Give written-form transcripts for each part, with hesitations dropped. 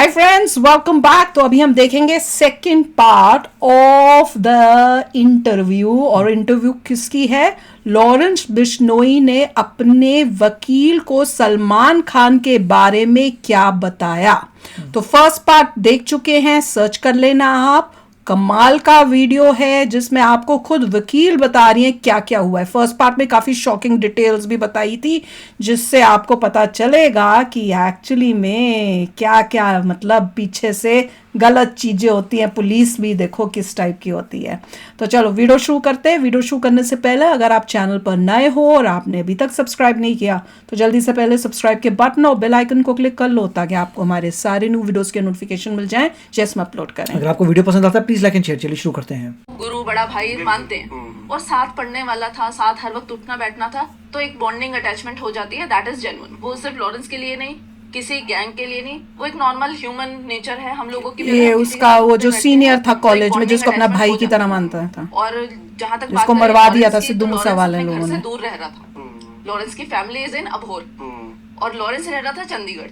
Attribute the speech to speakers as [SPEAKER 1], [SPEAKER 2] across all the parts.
[SPEAKER 1] Hi friends, welcome back. तो अभी हम देखेंगे second part of the interview. और इंटरव्यू किसकी है? लॉरेंस बिश्नोई ने अपने वकील को सलमान खान के बारे में क्या बताया। तो फर्स्ट पार्ट देख चुके हैं, सर्च कर लेना आप। कमाल का वीडियो है जिसमें आपको खुद वकील बता रही है क्या क्या हुआ है। फर्स्ट पार्ट में काफी शॉकिंग डिटेल्स भी बताई थी जिससे आपको पता चलेगा कि एक्चुअली में क्या क्या मतलब पीछे से गलत चीजें होती हैं। पुलिस भी देखो किस टाइप की होती है। तो चलो वीडियो शुरू करते हैं। वीडियो शुरू करने से पहले अगर आप चैनल पर नए हो और आपने अभी तक सब्सक्राइब नहीं किया तो जल्दी से पहले सब्सक्राइब के बटन और बेल आइकन को क्लिक कर लो ताकि आपको हमारे सारे न्यू वीडियोस के नोटिफिकेशन मिल जाएं जैसे हम अपलोड करें।
[SPEAKER 2] अगर आपको वीडियो पसंद आता है प्लीज लाइक एंड शेयर। चलिए शुरू करते हैं।
[SPEAKER 3] गुरु बड़ा भाई मानते हैं और साथ पढ़ने वाला था, साथ हर वक्त उठना बैठना था, तो एक बॉन्डिंग अटैचमेंट हो जाती है। That is genuine. वो सिर्फ लॉरेंस के लिए नहीं, किसी गैंग के लिए नहीं, वो एक नॉर्मल ह्यूमन नेचर है हम लोगों की।
[SPEAKER 1] ये उसका वो जो सीनियर था कॉलेज में जिसको अपना भाई की तरह मानता था
[SPEAKER 3] और जहाँ तक
[SPEAKER 1] जिसको मरवा दिया था सिद्धू मूसेवाले लोगों ने।
[SPEAKER 3] दूर रह रहा था। लॉरेंस की फैमिली इज इन अबोहर और लॉरेंस रह रहा था चंडीगढ़।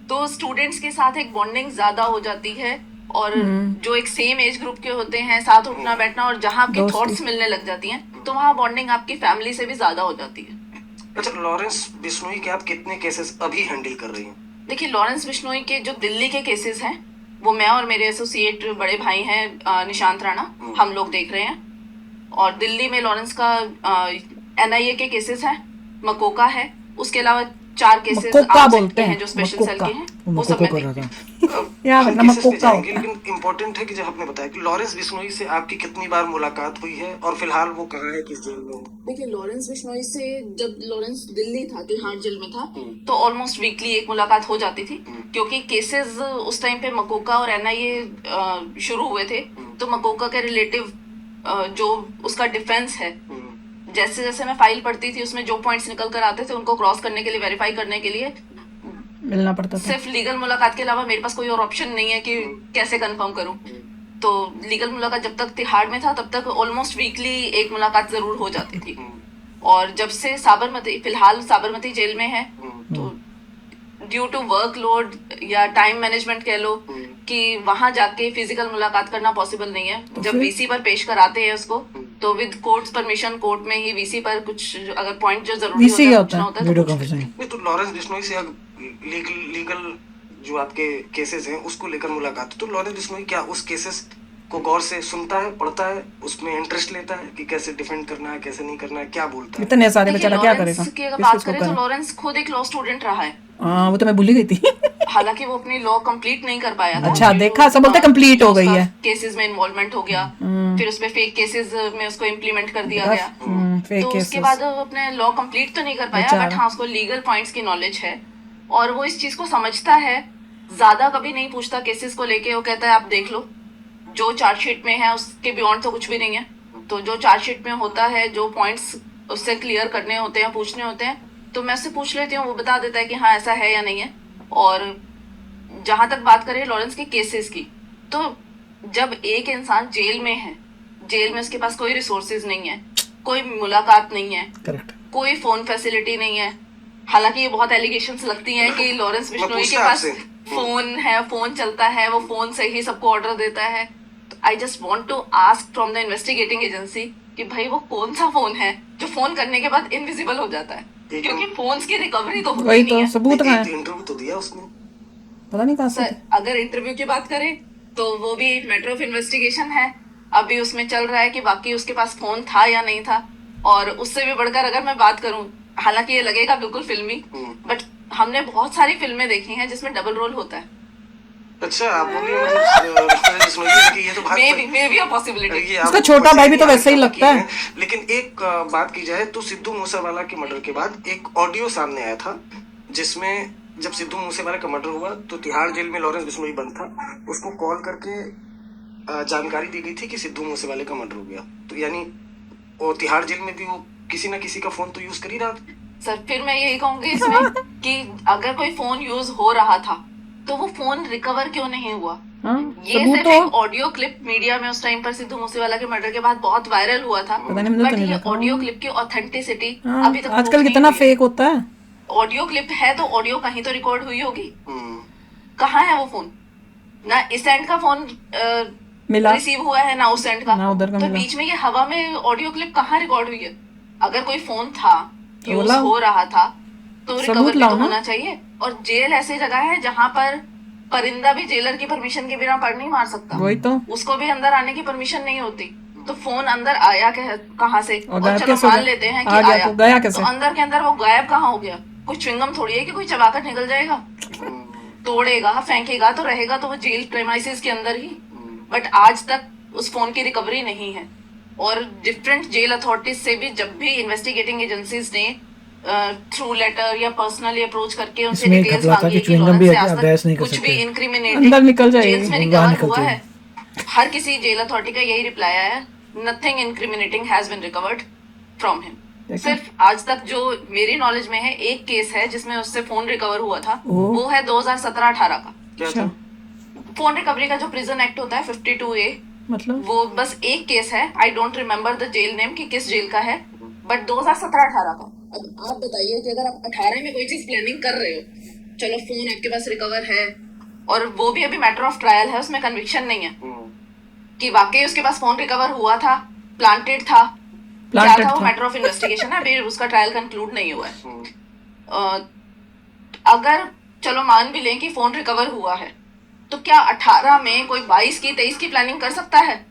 [SPEAKER 3] तो स्टूडेंट्स के साथ एक बॉन्डिंग ज्यादा हो जाती है और जो एक सेम एज ग्रुप के होते हैं, साथ उठना बैठना और जहाँ आपकी थॉट्स मिलने लग जाती हैं तो वहाँ बॉन्डिंग आपकी फैमिली से भी ज्यादा हो जाती है।
[SPEAKER 4] अच्छा, लॉरेंस बिश्नोई के आप कितने केसेस अभी हैंडल कर रही हैं?
[SPEAKER 3] देखिए, लॉरेंस बिश्नोई के जो दिल्ली के केसेस हैं वो मैं और मेरे एसोसिएट बड़े भाई हैं निशांत राणा, हम लोग देख रहे हैं। और दिल्ली में लॉरेंस का एनआईए के केसेस हैं, मकोका है, उसके अलावा 4 केसेस बोलते हैं जो स्पेशल सेल के हैं, वो सब मैं देखती हूं।
[SPEAKER 1] यार मकोका होता है।
[SPEAKER 4] लेकिन इम्पोर्टेंट है कि जो आपने बताया कि लॉरेंस बिश्नोई से आपकी कितनी बार मुलाकात हुई है और फिलहाल वो कहाँ है, किस जेल में?
[SPEAKER 3] देखिए, लॉरेंस बिश्नोई से जब लॉरेंस दिल्ली था, तिहाड़ जेल में था, तो ऑलमोस्ट वीकली एक मुलाकात हो जाती थी क्योंकि केसेस उस टाइम पे मकोका और एनआईए शुरू हुए थे। तो मकोका के रिलेटिव जो उसका डिफेंस है, जैसे जैसे मैं फाइल पढ़ती थी उसमें जो पॉइंट्स निकल कर आते थे उनको क्रॉस करने के लिए, वेरीफाई करने के लिए
[SPEAKER 1] मिलना पड़ता था।
[SPEAKER 3] सिर्फ लीगल मुलाकात के अलावा मेरे पास कोई और ऑप्शन नहीं है कि कैसे कंफर्म करूं। तो लीगल मुलाकात जब तक तिहाड़ में था तब तक ऑलमोस्ट वीकली एक मुलाकात जरूर हो जाती थी। और जब से साबरमती, फिलहाल साबरमती जेल में है, तो ड्यू टू वर्कलोड या टाइम मैनेजमेंट कह लो कि वहां जाके फिजिकल मुलाकात करना पॉसिबल नहीं है। जब वीसी पर पेश कराते हैं उसको तो विद कोर्ट परमिशन कोर्ट में ही वीसी पर कुछ अगर पॉइंट जो जरूरी होता है
[SPEAKER 4] तो लॉरेंस बिश्नोई से लीगल जो आपके केसेस हैं उसको लेकर मुलाकात, तो लॉरेंस बिश्नोई क्या उस केसेस को गौर से सुनता है, पढ़ता है, उसमें इंटरेस्ट लेता है कि कैसे डिफेंड करना है, कैसे नहीं करना है, क्या बोलता है?
[SPEAKER 1] इतने सारे बेचारा क्या करेगा?
[SPEAKER 3] की अगर बात करें तो लॉरेंस खुद एक लॉ स्टूडेंट रहा है।
[SPEAKER 1] वो तो मैं भूल ही गई थी।
[SPEAKER 3] हालांकि वो अपनी लॉ कंप्लीट नहीं कर पाया था।
[SPEAKER 1] अच्छा, देखा, सब बोलते कंप्लीट हो गई है।
[SPEAKER 3] केसेस में इन्वॉल्वमेंट हो गया, फिर उसपे फेक केसेस में उसको इम्प्लीमेंट कर दिया गया। तो उसके बाद वो अपने लॉ कंप्लीट तो नहीं कर पाया, बट हाँ उसको लीगल पॉइंट्स की नॉलेज है और वो इस चीज को समझता है। ज्यादा कभी नहीं पूछता केसेस को लेके, वो कहता है आप देख लो जो चार्जशीट में है उसके बियॉन्ड तो कुछ भी नहीं है। तो जो चार्जशीट में होता है, जो पॉइंट्स उससे क्लियर करने होते हैं, पूछने होते हैं, तो मैं उससे पूछ लेती हूँ, वो बता देता है कि हाँ ऐसा है या नहीं है। और जहां तक बात करें लॉरेंस के केसेस की, तो जब एक इंसान जेल में है, जेल में उसके पास कोई रिसोर्सेज नहीं है, कोई मुलाकात नहीं है, कोई फोन फैसिलिटी नहीं है। हालांकि ये बहुत एलिगेशंस लगती हैं कि लॉरेंस बिश्नोई के पास फोन है, फोन चलता है, वो फोन से ही सबको ऑर्डर देता है। तो I just want to ask from the investigating agency कि भाई वो कौन सा फोन है जो फोन करने के बाद इनविजिबल हो जाता है, क्योंकि फोन्स की रिकवरी तो होती नहीं है।
[SPEAKER 1] सबूत है,
[SPEAKER 4] इंटरव्यू तो दिया उसने,
[SPEAKER 1] पता नहीं कहां से।
[SPEAKER 3] अगर इंटरव्यू की बात करें तो वो भी एक मैटर ऑफ इन्वेस्टिगेशन है। अभी उसमें चल रहा है कि बाकी उसके पास फोन था या नहीं था। और उससे भी बढ़कर अगर मैं बात करूं, हालांकि ये लगेगा बिल्कुल फिल्मी, बट हमने बहुत सारी फिल्में देखी हैं जिसमें डबल रोल होता है।
[SPEAKER 4] अच्छा, आप ये तो
[SPEAKER 3] पॉसिबिलिटी।
[SPEAKER 1] उसका छोटा भाई भी तो वैसे ही लगता है।
[SPEAKER 4] लेकिन एक बात की जाए तो सिद्धू मूसेवाला के मर्डर के बाद एक ऑडियो सामने आया था जिसमें जब सिद्धू मूसेवाला का मर्डर हुआ तो तिहाड़ जेल में लॉरेंस बिश्नोई बंद था, उसको कॉल करके जानकारी दी गई थी कि सिद्धू मूसेवाले का मर्डर हो गया। तो यानी वो तिहाड़ जेल में भी वो किसी ना किसी का फोन तो यूज कर ही रहा था।
[SPEAKER 3] सर, फिर मैं यही कहूंगी इसमें कि अगर कोई फोन यूज हो रहा था तो वो फोन रिकवर क्यों नहीं हुआ? ये सिर्फ एक ऑडियो क्लिप मीडिया में उस टाइम पर सिद्धू मूसेवाला के मर्डर के बाद बहुत वायरल हुआ था, बट ये ऑडियो क्लिप की ऑथेंटिसिटी अभी तक
[SPEAKER 1] आजकल कितना फेक होता है।
[SPEAKER 3] ऑडियो क्लिप है तो ऑडियो कहीं तो रिकॉर्ड हुई होगी, कहाँ है वो फोन? ना इस एंड का फोन
[SPEAKER 1] मिला,
[SPEAKER 3] रिसीव हुआ है, ना उस एंड का,
[SPEAKER 1] ना उधर का
[SPEAKER 3] तो
[SPEAKER 1] मिला।
[SPEAKER 3] बीच में ये हवा में ऑडियो क्लिप कहाँ रिकॉर्ड हुई है? अगर कोई फोन था,
[SPEAKER 1] तो
[SPEAKER 3] यूज
[SPEAKER 1] लाओ।
[SPEAKER 3] हो रहा था, तो
[SPEAKER 1] सबूत
[SPEAKER 3] रिकवर भी
[SPEAKER 1] लाओ
[SPEAKER 3] तो
[SPEAKER 1] ना।
[SPEAKER 3] होना चाहिए। और जेल ऐसी जगह है जहाँ पर परिंदा भी जेलर की परमिशन के बिना पर नहीं मार सकता,
[SPEAKER 1] वही तो।
[SPEAKER 3] उसको भी अंदर आने की परमिशन नहीं होती। तो फोन अंदर आया कहाँ से?
[SPEAKER 1] और
[SPEAKER 3] और
[SPEAKER 1] गायब
[SPEAKER 3] चलो
[SPEAKER 1] कैसे हो
[SPEAKER 3] मान
[SPEAKER 1] गया?
[SPEAKER 3] लेते हैं कि
[SPEAKER 1] आ गया
[SPEAKER 3] आया,
[SPEAKER 1] तो गया कैसे?
[SPEAKER 3] तो अंदर के अंदर वो गायब कहाँ हो गया? कोई च्युइंगम थोड़ी है कि कोई चबाकर निकल जाएगा, तोड़ेगा फेंकेगा तो रहेगा तो वो जेल प्रेमाइसिस के अंदर ही। बट आज तक उस फोन की रिकवरी नहीं है। और डिफरेंट जेल अथॉरिटीज से भी जब भी इन्वेस्टिगेटिंग एजेंसीज ने थ्रू लेटर या पर्सनली अप्रोच करके उनसे
[SPEAKER 2] इसमें एक
[SPEAKER 3] डिटेल्स
[SPEAKER 2] घपला था
[SPEAKER 3] मांगी
[SPEAKER 2] कि
[SPEAKER 3] है कि
[SPEAKER 2] च्युइंगम भी
[SPEAKER 3] लॉरेंस से आज
[SPEAKER 2] बहस नहीं
[SPEAKER 3] तक
[SPEAKER 2] कर
[SPEAKER 3] कुछ भी
[SPEAKER 2] सकते।
[SPEAKER 3] इंक्रिमिनेटिंग
[SPEAKER 1] अंदर निकल जाएगी।
[SPEAKER 3] जेल्स में
[SPEAKER 2] बाहर
[SPEAKER 3] रिकवर हुआ
[SPEAKER 2] निकलती
[SPEAKER 3] है। हर किसी जेल अथॉरिटी का यही रिप्लाई आया है, nothing incriminating has been recovered from him. सिर्फ आज तक जो मेरी नॉलेज में है एक केस है जिसमें उससे फोन रिकवर हुआ था, वो है 2017-18 का।
[SPEAKER 4] क्या था?
[SPEAKER 3] फोन रिकवरी का जो प्रिजन एक्ट होता है 52A,
[SPEAKER 1] मतलब
[SPEAKER 3] वो बस एक केस है। I don't remember the jail name कि किस जेल का है, बट 2017-18 का। अब आप बताइए कि अगर आप 18 में कोई चीज प्लानिंग कर रहे हो, चलो फोन आपके पास रिकवर है और वो भी अभी मैटर ऑफ ट्रायल है, उसमें कन्विक्शन नहीं है कि वाकई उसके पास फोन रिकवर हुआ था, प्लांटेड था, क्या था, वो मैटर ऑफ इन्वेस्टिगेशन है, अभी उसका ट्रायल कंक्लूड नहीं हुआ है। अगर चलो मान भी लें कि फोन रिकवर हुआ है, तो क्या 18 में कोई 22 की 23 की प्लानिंग कर सकता है?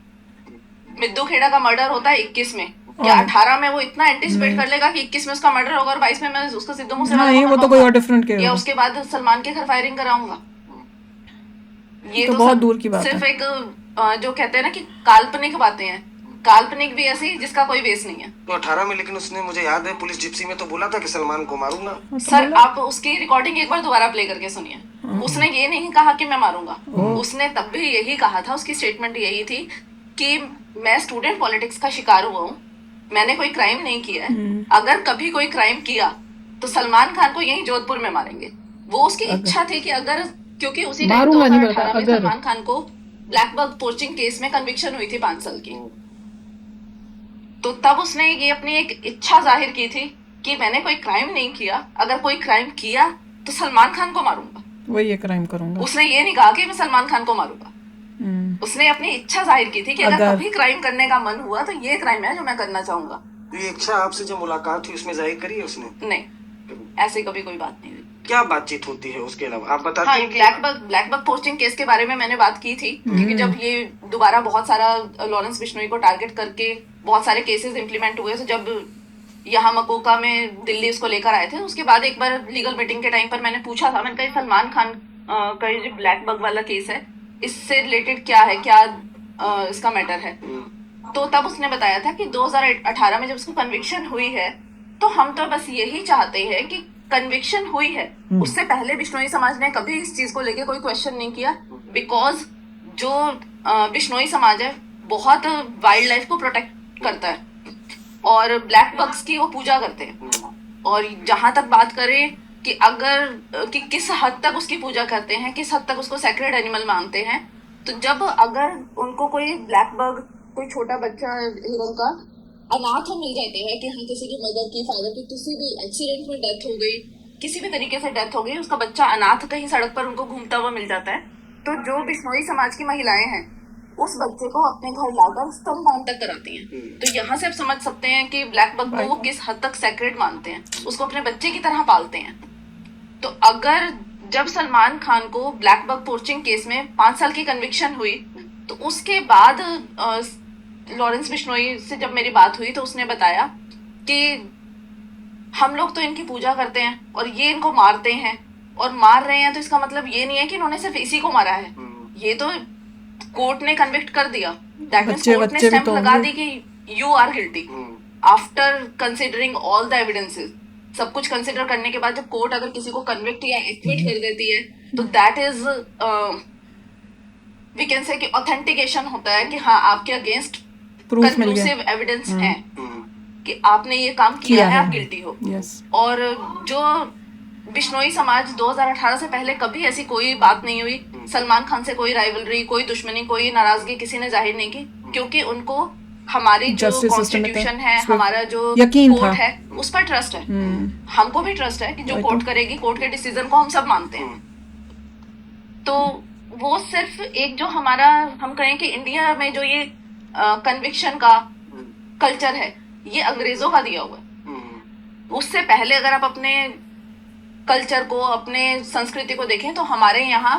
[SPEAKER 3] मिद्दू खेड़ा का मर्डर होता है 21 में, क्या 18 में वो इतना एंटिसिपेट कर लेगा कि 21 में उसका मर्डर होगा और 22 में मैं उसको सिद्धू मूसेवाला
[SPEAKER 1] नहीं, वो तो कोई और डिफरेंट केस
[SPEAKER 3] या
[SPEAKER 1] होगा।
[SPEAKER 3] उसके बाद सलमान के घर फायरिंग कराऊंगा? ये
[SPEAKER 1] तो
[SPEAKER 3] तो
[SPEAKER 1] बहुत
[SPEAKER 3] सब
[SPEAKER 1] दूर की बात
[SPEAKER 3] सिर्फ
[SPEAKER 1] है।
[SPEAKER 3] एक जो कहते हैं ना कि काल्पनिक बातें हैं, काल्पनिक भी ऐसी जिसका कोई बेस नहीं है।
[SPEAKER 4] तो 18 में, लेकिन उसने, मुझे याद है, पुलिस जिप्सी में तो बोला था कि सलमान को मारूंगा।
[SPEAKER 3] सर आप उसकी रिकॉर्डिंग एक बार दोबारा प्ले करके सुनिए। उसने ये नहीं कहा कि मैं मारूंगा, उसने तब भी यही कहा था, उसकी स्टेटमेंट यही थी कि मैं स्टूडेंट पॉलिटिक्स का शिकार हुआ हूँ, मैंने कोई क्राइम नहीं किया है, अगर कभी कोई क्राइम किया तो सलमान खान को यहीं जोधपुर में मारेंगे। वो उसकी इच्छा थी कि अगर, क्योंकि उसी टाइम
[SPEAKER 1] मारूंगा नहीं
[SPEAKER 3] 2018 में
[SPEAKER 1] अगर।
[SPEAKER 3] सलमान खान को ब्लैक बग पोचिंग केस में कन्विक्शन हुई थी 5 साल की, तो तब उसने ये अपनी एक इच्छा जाहिर की थी कि मैंने कोई क्राइम नहीं किया, अगर कोई क्राइम किया तो सलमान खान को मारूंगा।
[SPEAKER 1] वही ये क्राइम करूंगा।
[SPEAKER 3] उसने ये नहीं कहा कि मैं सलमान खान को मारूंगा, उसने अपनी इच्छा जाहिर की थी कि अगर कभी क्राइम करने का मन हुआ तो ये क्राइम है जो मैं करना चाहूंगा।
[SPEAKER 4] तो ये इच्छा आपसे जो मुलाकात हुई उसमें जाहिर करी है उसने?
[SPEAKER 3] नहीं, ऐसी कभी कोई बात नहीं हुई।
[SPEAKER 4] क्या बातचीत होती है उसके अलावा, आप बताते
[SPEAKER 3] हाँ,
[SPEAKER 4] हैं कि
[SPEAKER 3] ब्लैक बग पोस्टिंग केस के बारे में मैंने बात की थी, क्योंकि जब ये दोबारा बहुत सारा लॉरेंस बिश्नोई को टारगेट करके बहुत सारे केसेस इंप्लीमेंट हुए, तो जब यहाँ मकोका में दिल्ली उसको लेकर आए थे, उसके बाद एक बार लीगल मीटिंग के टाइम पर मैंने पूछा था, मैंने कहा सलमान खान का ये जो ब्लैक बग वाला केस है इससे रिलेटेड क्या है, क्या इसका मैटर है? तो तब उसने बताया था कि 2018 में जब उसको कन्विक्शन हुई है, तो हम तो बस यही चाहते हैं कि कन्विक्शन हुई है, उससे पहले बिश्नोई समाज ने कभी इस चीज को लेके कोई क्वेश्चन नहीं किया, बिकॉज जो बिश्नोई समाज है बहुत वाइल्ड लाइफ को प्रोटेक्ट करता है और ब्लैक बग्स की वो पूजा करते हैं। और जहां तक बात करें कि अगर कि किस हद तक उसकी पूजा करते हैं, किस हद तक उसको सैक्रेड एनिमल मानते हैं, तो जब अगर उनको कोई ब्लैक बग, कोई छोटा बच्चा हिरन का अनाथ मिल जाते हैं कि हाँ किसी की मदर की, फादर की किसी भी एक्सीडेंट में डेथ हो गई, किसी भी तरीके से डेथ हो गई, उसका बच्चा अनाथ कहीं सड़क पर उनको घूमता हुआ मिल जाता है, तो जो बिश्नोई समाज की महिलाएं हैं उस बच्चे को अपने घर लाकर स्तनपान तक कराती हैं। तो यहाँ से आप समझ सकते हैं कि ब्लैक बग को वो किस हद तक सैक्रेड मानते हैं, उसको अपने बच्चे की तरह पालते हैं। तो अगर जब सलमान खान को ब्लैक बग पोचिंग केस में 5 साल की कन्विक्शन हुई, तो उसके बाद लॉरेंस बिश्नोई से जब मेरी बात हुई तो उसने बताया कि हम लोग तो इनकी पूजा करते हैं और ये इनको मारते हैं, और मार रहे हैं तो इसका मतलब ये नहीं है कि इन्होंने सिर्फ इसी को मारा है, ये तो कोर्ट ने कन्विक्ट कर दिया, दैट मींस कोर्ट ने स्टैंप लगा दी कि you are guilty after considering all the evidences. सब कुछ कंसिडर करने के बाद जब कोर्ट अगर किसी को कन्विक्ट या एक्विट कर देती है, तो that is we can say कि ऑथेंटिकेशन होता है कि हाँ आपके अगेंस्ट कंक्लूसिव एविडेंस है कि आपने ये काम किया है, आप गिल्टी हो। और जो बिश्नोई समाज 2018 से पहले कभी ऐसी कोई बात नहीं हुई, सलमान खान से कोई राइवलरी, कोई दुश्मनी, कोई नाराजगी किसी ने जाहिर नहीं की, क्योंकि उनको हमारी जो कॉन्स्टिट्यूशन है, हमारा जो कोर्ट है, उस पर ट्रस्ट है। हमको भी ट्रस्ट है कि जो कोर्ट करेगी, कोर्ट के डिसीजन को हम सब मानते हैं। तो वो सिर्फ एक जो हमारा हम कहें कि इंडिया में जो ये कन्विक्शन का कल्चर है, ये अंग्रेजों का दिया हुआ है। उससे पहले अगर आप अपने कल्चर को, अपने संस्कृति को देखें तो हमारे यहाँ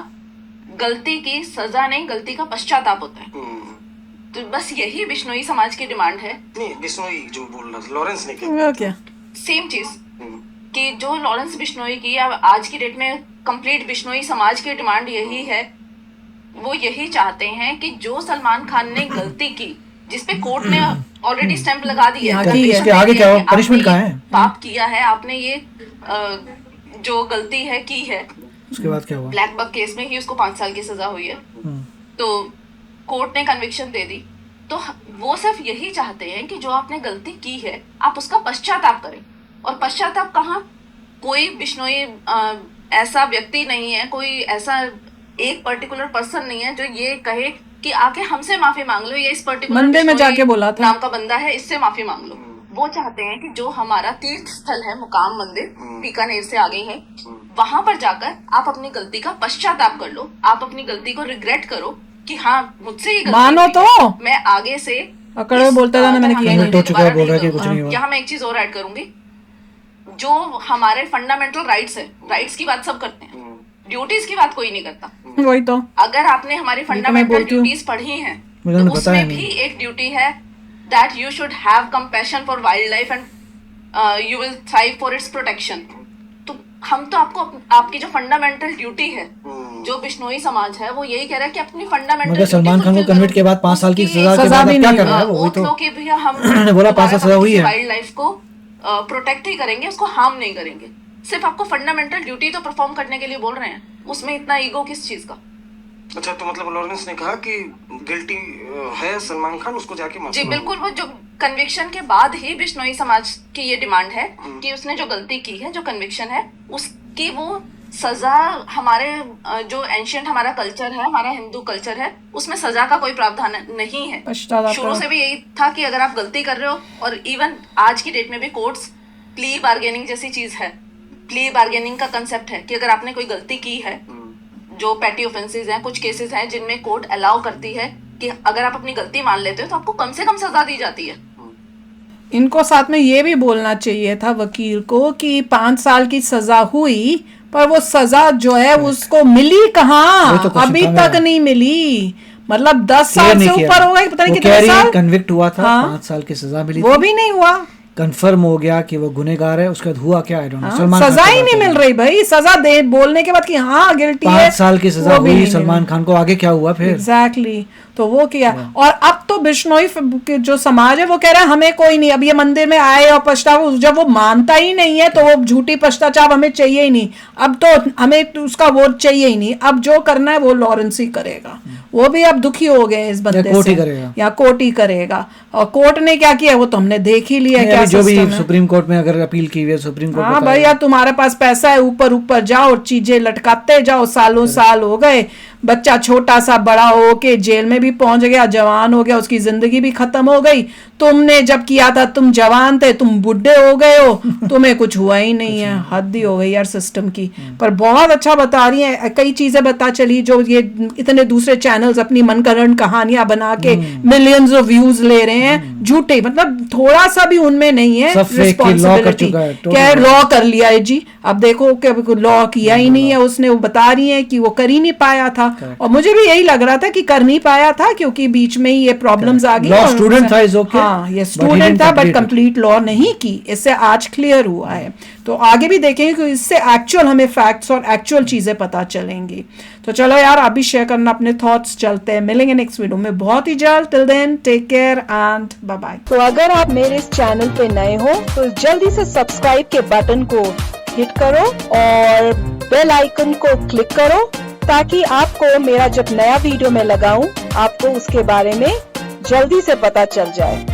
[SPEAKER 3] गलती की सजा नहीं, गलती का पश्चाताप होता है। तो बस यही बिश्नोई समाज की डिमांड है।
[SPEAKER 4] नहीं, बिश्नोई जो बोल रहा था लॉरेंस ने क्या
[SPEAKER 3] सेम चीज कि जो लॉरेंस बिश्नोई की आज की डेट में कंप्लीट बिश्नोई समाज की डिमांड यही है। वो यही चाहते हैं कि जो सलमान खान ने गलती की, जिसपे कोर्ट ने ऑलरेडी स्टैंप लगा दिया है,
[SPEAKER 2] आगे क्या पनिशमेंट कहाँ है,
[SPEAKER 3] पाप किया है आपने, ये जो गलती है की है,
[SPEAKER 2] उसके बाद क्या हुआ?
[SPEAKER 3] ब्लैक बक केस में ही उसको 5 साल की सजा हुई है। तो कोर्ट ने कन्विक्शन दे दी। तो वो सिर्फ यही चाहते हैं कि जो आपने गलती की है आप उसका पश्चाताप करें। और पश्चाताप कहाँ? कोई बिश्नोई ऐसा व्यक्ति नहीं है, कोई ऐसा एक पर्टिकुलर पर्सन नहीं है जो ये कहे कि आके हमसे माफी मांग लो, ये इस पर्टिकुलर
[SPEAKER 1] मंदिर में जाके बोला था
[SPEAKER 3] नाम का बंदा है, इससे माफी मांग लो। वो चाहते हैं कि जो हमारा तीर्थ स्थल है, मुकाम मंदिर बीकानेर से आगे है, वहां पर जाकर आप अपनी गलती का पश्चाताप कर लो, आप अपनी गलती को रिग्रेट करो कि हाँ मुझसे ये गलती
[SPEAKER 1] मानो तो
[SPEAKER 3] मैं आगे से
[SPEAKER 1] अकड़ बोलता था ना, मैंने किया
[SPEAKER 2] नहीं, हो चुका है, बोल रहा है कि कुछ नहीं हुआ।
[SPEAKER 3] यहाँ मैं एक चीज और ऐड करूंगी, जो हमारे फंडामेंटल राइट्स है, राइट्स की बात सब करते हैं, ड्यूटीज की बात कोई नहीं करता।
[SPEAKER 1] वही तो,
[SPEAKER 3] अगर आपने हमारी फंडामेंटल ड्यूटीज पढ़ी हैं तो उसमें भी एक ड्यूटी है that you should have compassion for wildlife and you will thrive for its protection। तो हम तो आपको आपकी जो फंडामेंटल ड्यूटी है, जो बिश्नोई समाज है वो यही कह रहा है कि अपनी फंडामेंटल
[SPEAKER 2] मगर सलमान खान को कन्विक्ट के बाद 5 साल की सजा के बाद क्या कर रहा है वो? तो
[SPEAKER 3] कि भैया हम
[SPEAKER 2] बोला 5 साल सजा हुई है,
[SPEAKER 3] वाइल्ड लाइफ को प्रोटेक्ट ही करेंगे, उसको हार्म नहीं करेंगे। सिर्फ आपको फंडामेंटल ड्यूटी तो परफॉर्म करने के लिए बोल रहे हैं, उसमें इतना ईगो किस चीज का?
[SPEAKER 4] अच्छा, तो मतलब लॉरेंस ने कहा कि गिल्टी है सलमान खान, उसको जाके माफी
[SPEAKER 3] जी बिल्कुल। वो जो कन्विक्शन के बाद ही बिश्नोई समाज की ये डिमांड है कि उसने जो गलती की है, जो कन्विक्शन है, उसकी वो सजा हमारे जो एंशियंट हमारा कल्चर है, हमारा हिंदू कल्चर है, उसमें सजा का कोई प्रावधान नहीं है। शुरू से भी यही था कि अगर आप गलती कर रहे हो, और इवन आज की डेट में भी कोर्ट्स प्ली बार्गेनिंग जैसी चीज है, प्ली बार्गेनिंग का कंसेप्ट है कि अगर आपने कोई गलती की है, जो पैटी ऑफेंसेस हैं, कुछ केसेस हैं जिनमें कोर्ट अलाउ करती है कि अगर आप अपनी गलती मान लेते हो तो आपको कम से कम सजा दी जाती है।
[SPEAKER 1] इनको साथ में ये भी बोलना चाहिए था वकील को कि 5 साल की सजा हुई, पर वो सजा जो है उसको मिली कहाँ?
[SPEAKER 2] तो
[SPEAKER 1] अभी तक नहीं मिली। मतलब 10 साल से ऊपर हो गए, पता नहीं कितने साल
[SPEAKER 2] कन्विक्ट हुआ था। 5 साल की सजा मिली,
[SPEAKER 1] वो भी नहीं हुआ,
[SPEAKER 2] कंफर्म हो गया कि वो गुनहगार है। उसके बाद हुआ क्या? I don't know.
[SPEAKER 1] सजा ही नहीं मिल रही भाई। सजा दे बोलने के बाद कि हाँ गिल्टी है,
[SPEAKER 2] 5 साल की सजा हुई सलमान खान को, आगे क्या हुआ फिर?
[SPEAKER 1] एग्जैक्टली तो वो किया। और अब तो बिश्नोई जो समाज है वो कह रहा है हमें कोई नहीं, अब ये मंदिर में आए और पछतावा, जब वो मानता ही नहीं है तो वो झूठी पश्चाताप हमें चाहिए ही नहीं। अब तो हमें उसका वोट चाहिए ही नहीं, अब जो करना है वो लॉरेंस ही करेगा। वो भी अब दुखी हो गए इस बंदे से, या कोर्ट ही करेगा। और कोर्ट ने क्या किया वो तो हमने देख ही लिया क्या
[SPEAKER 2] जो भी सुप्रीम कोर्ट में अगर अपील की हुई है, सुप्रीम कोर्ट
[SPEAKER 1] हाँ भैया तुम्हारे पास पैसा है, ऊपर ऊपर जाओ, चीजें लटकाते जाओ, सालों साल हो गए, बच्चा छोटा सा बड़ा हो के जेल में भी पहुंच गया, जवान हो गया, उसकी जिंदगी भी खत्म हो गई। तुमने जब किया था तुम जवान थे, तुम बुढ़े हो गए हो, तुम्हें कुछ हुआ ही नहीं है। हद ही हो गई यार सिस्टम की। पर बहुत अच्छा बता रही है, कई चीजें पता चली जो ये इतने दूसरे चैनल्स अपनी मनगढ़ंत कहानियां बना के मिलियंस ऑफ व्यूज ले रहे हैं, झूठे, मतलब थोड़ा सा भी उनमें नहीं है रिस्पॉन्सिबिलिटी। क्या लॉ कर लिया है जी, अब देखो कि लॉ किया ही नहीं है उसने। वो बता रही है कि वो कर ही नहीं पाया था, और मुझे भी यही लग रहा था कि कर नहीं पाया था क्योंकि बीच में ही ये प्रॉब्लम्स आ गई।
[SPEAKER 2] लॉ स्टूडेंट था, इज ओके।
[SPEAKER 1] हाँ ये स्टूडेंट था बट कंप्लीट लॉ नहीं की, इससे आज क्लियर हुआ है। तो आगे भी देखेंगे कि इससे एक्चुअल हमें फैक्ट्स और एक्चुअल चीजें पता चलेंगी। तो चलो यार आप भी शेयर करना अपने थॉट्स, चलते हैं, मिलेंगे नेक्स्ट वीडियो में बहुत ही जल्द। Till then take care and bye bye. तो अगर आप मेरे इस चैनल पे नए हो तो जल्दी से सब्सक्राइब के बटन को हिट करो और बेल आइकन को क्लिक करो, ताकि आपको मेरा जब नया वीडियो मैं लगाऊं आपको उसके बारे में जल्दी से पता चल जाए।